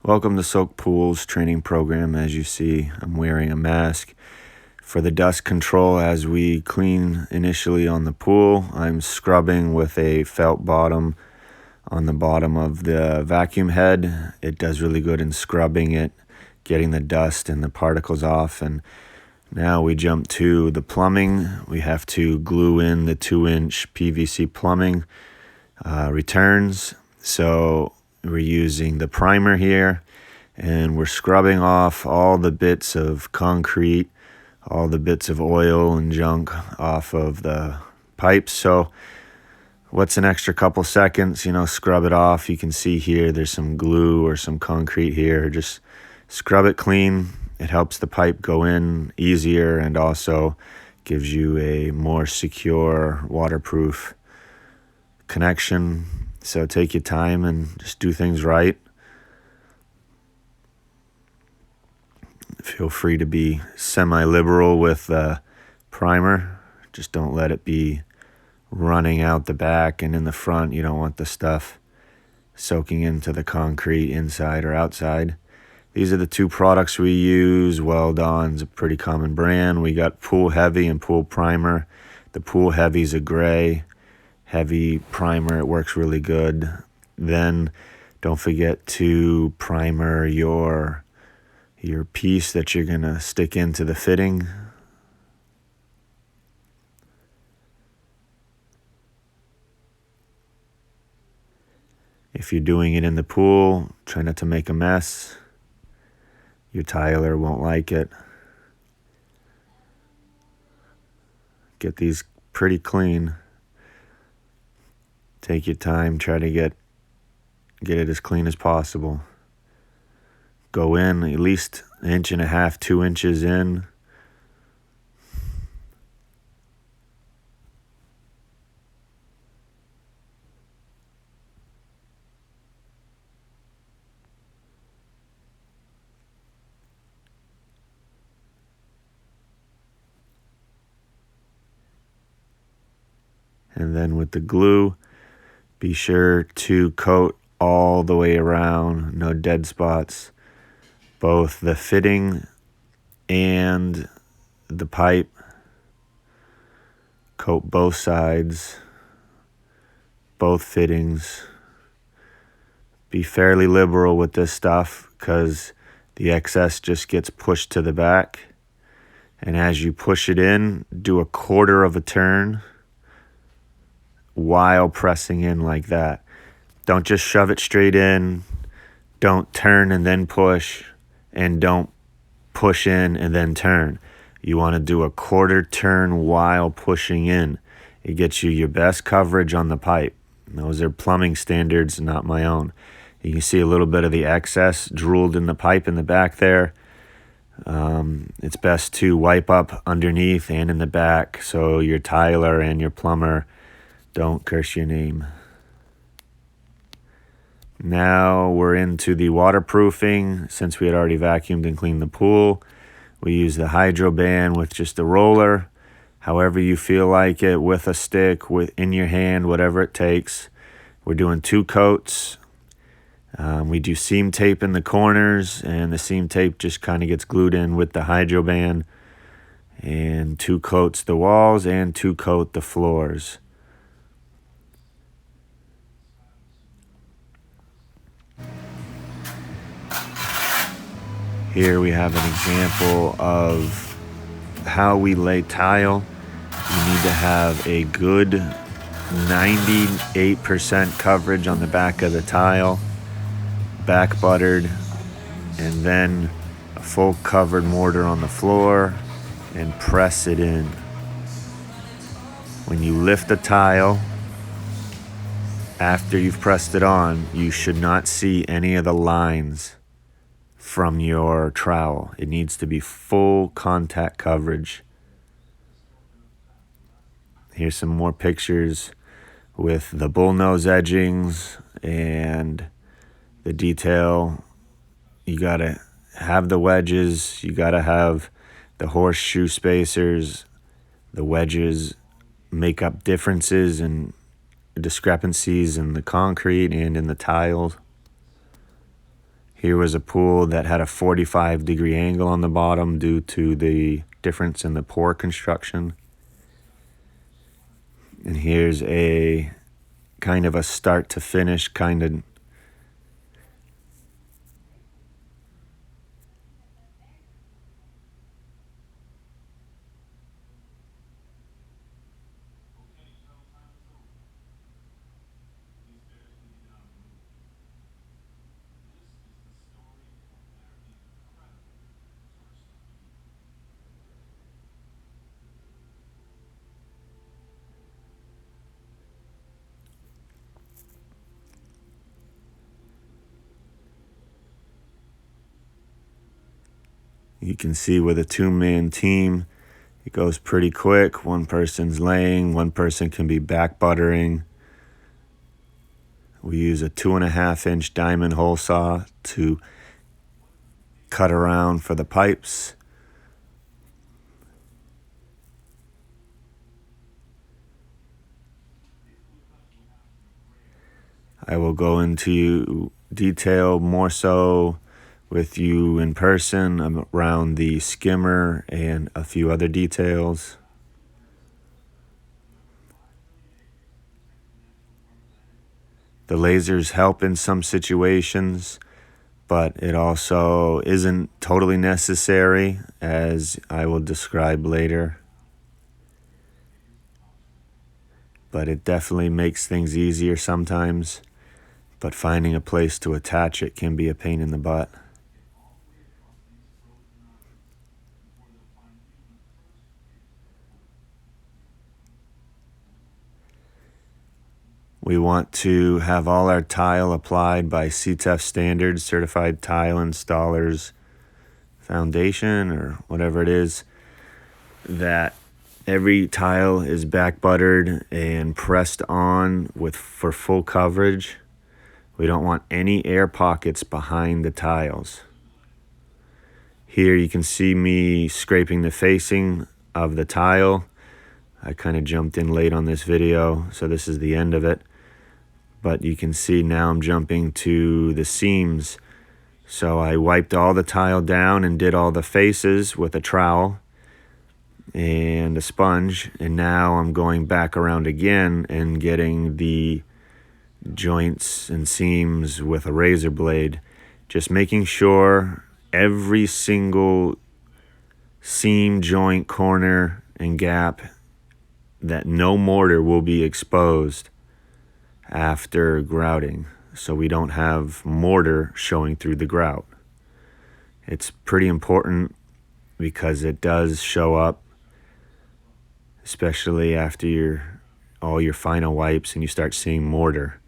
Welcome to Soak Pool's training program. As you see, I'm wearing a mask. For the dust control, as we clean initially on the pool, I'm scrubbing with a felt bottom on the bottom of the vacuum head. It does really good in scrubbing it, getting the dust and the particles off. And now we jump to the plumbing. We have to glue in the 2-inch PVC plumbing returns. So we're using the primer here, and we're scrubbing off all the bits of concrete, all the bits of oil and junk off of the pipes. So what's an extra couple seconds, scrub it off. You can see here there's some glue or some concrete here. Just scrub it clean. It helps the pipe go in easier and also gives you a more secure, waterproof connection. So take your time and just do things right. Feel free to be semi-liberal with the primer. Just don't let it be running out the back and in the front. You don't want the stuff soaking into the concrete inside or outside. These are the two products we use. Well Dawn's a pretty common brand. We got Pool Heavy and Pool Primer. The Pool Heavy is a gray heavy primer. It works really good. Then don't forget to primer your piece that you're gonna stick into the fitting. If you're doing it in the pool, try not to make a mess. Your tiler won't like it. Get these pretty clean. Take your time, try to get it as clean as possible. Go in at least 1.5 inches, 2 inches in. And then with the glue, be sure to coat all the way around, no dead spots. Both the fitting and the pipe. Coat both sides, both fittings. Be fairly liberal with this stuff because the excess just gets pushed to the back. And as you push it in, do a 1/4 of a turn while pressing in like that. Don't just shove it straight in. Don't turn and then push. And don't push in and then turn. You want to do a 1/4 turn while pushing in. It gets you your best coverage on the pipe. Those are plumbing standards, not my own. You can see a little bit of the excess drooled in the pipe in the back there. It's best to wipe up underneath and in the back so your tiler and your plumber don't curse your name. Now we're into the waterproofing. Since we had already vacuumed and cleaned the pool, we use the hydro band with just a roller, however you feel like it, with a stick, in your hand, whatever it takes. We're doing 2 coats. We do seam tape in the corners, and the seam tape just kind of gets glued in with the hydro band. And 2 coats the walls and 2 coat the floors. Here we have an example of how we lay tile. You need to have a good 98% coverage on the back of the tile, back buttered, and then a full covered mortar on the floor, and press it in. When you lift the tile, after you've pressed it on, you should not see any of the lines from your trowel. It needs to be full contact coverage. Here's some more pictures with the bullnose edgings and the detail. You gotta have the wedges, you gotta have the horseshoe spacers. The wedges make up differences and discrepancies in the concrete and in the tiles. Here was a pool that had a 45-degree angle on the bottom due to the difference in the pour construction. And here's a kind of a start to finish kind of you can see with a 2-man team, it goes pretty quick. One person's laying, one person can be back buttering. We use a 2.5-inch diamond hole saw to cut around for the pipes. I will go into detail more so with you in person around the skimmer and a few other details. The lasers help in some situations, but it also isn't totally necessary, as I will describe later. But it definitely makes things easier sometimes, but finding a place to attach it can be a pain in the butt. We want to have all our tile applied by CTEF standards, Certified Tile Installers Foundation, or whatever it is, that every tile is back buttered and pressed on for full coverage. We don't want any air pockets behind the tiles. Here you can see me scraping the facing of the tile. I kind of jumped in late on this video, so this is the end of it. But you can see now I'm jumping to the seams. So I wiped all the tile down and did all the faces with a trowel and a sponge. And now I'm going back around again and getting the joints and seams with a razor blade. Just making sure every single seam, joint, corner, and gap that no mortar will be exposed after grouting, so we don't have mortar showing through the grout. It's pretty important because it does show up, especially after all your final wipes and you start seeing mortar.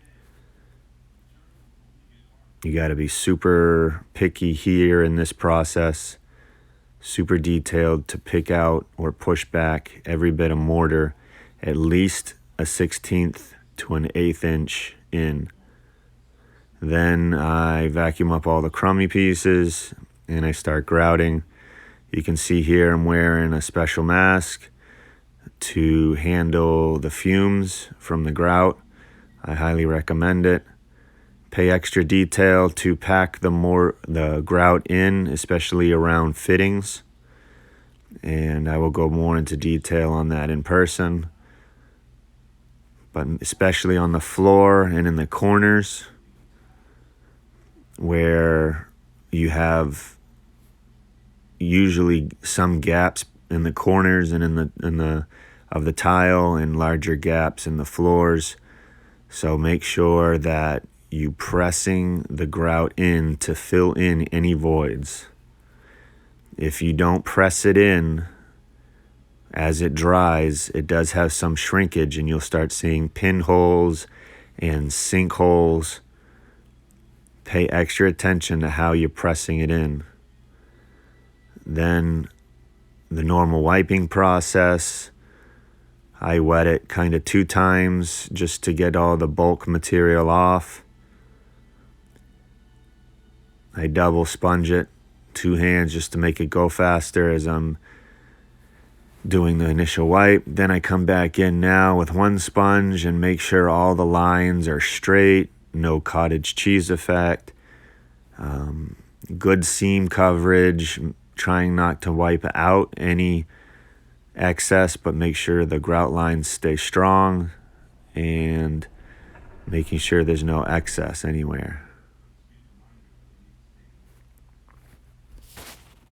You got to be super picky here in this process, super detailed to pick out or push back every bit of mortar, at least a 1/16 to an 1/8 inch in. Then I vacuum up all the crummy pieces and I start grouting. You can see here I'm wearing a special mask to handle the fumes from the grout. I highly recommend it. Pay extra detail to pack the grout in, especially around fittings. And I will go more into detail on that in person. But especially on the floor and in the corners where you have usually some gaps in the corners and in the of the tile and larger gaps in the floors. So make sure that you pressing the grout in to fill in any voids. If you don't press it in, as it dries, it does have some shrinkage and you'll start seeing pinholes and sinkholes. Pay extra attention to how you're pressing it in. Then the normal wiping process, I wet it kind of 2 times just to get all the bulk material off. I double sponge it, 2 hands just to make it go faster as I'm doing the initial wipe. Then I come back in now with 1 sponge and make sure all the lines are straight, no cottage cheese effect. Good seam coverage, trying not to wipe out any excess, but make sure the grout lines stay strong and making sure there's no excess anywhere.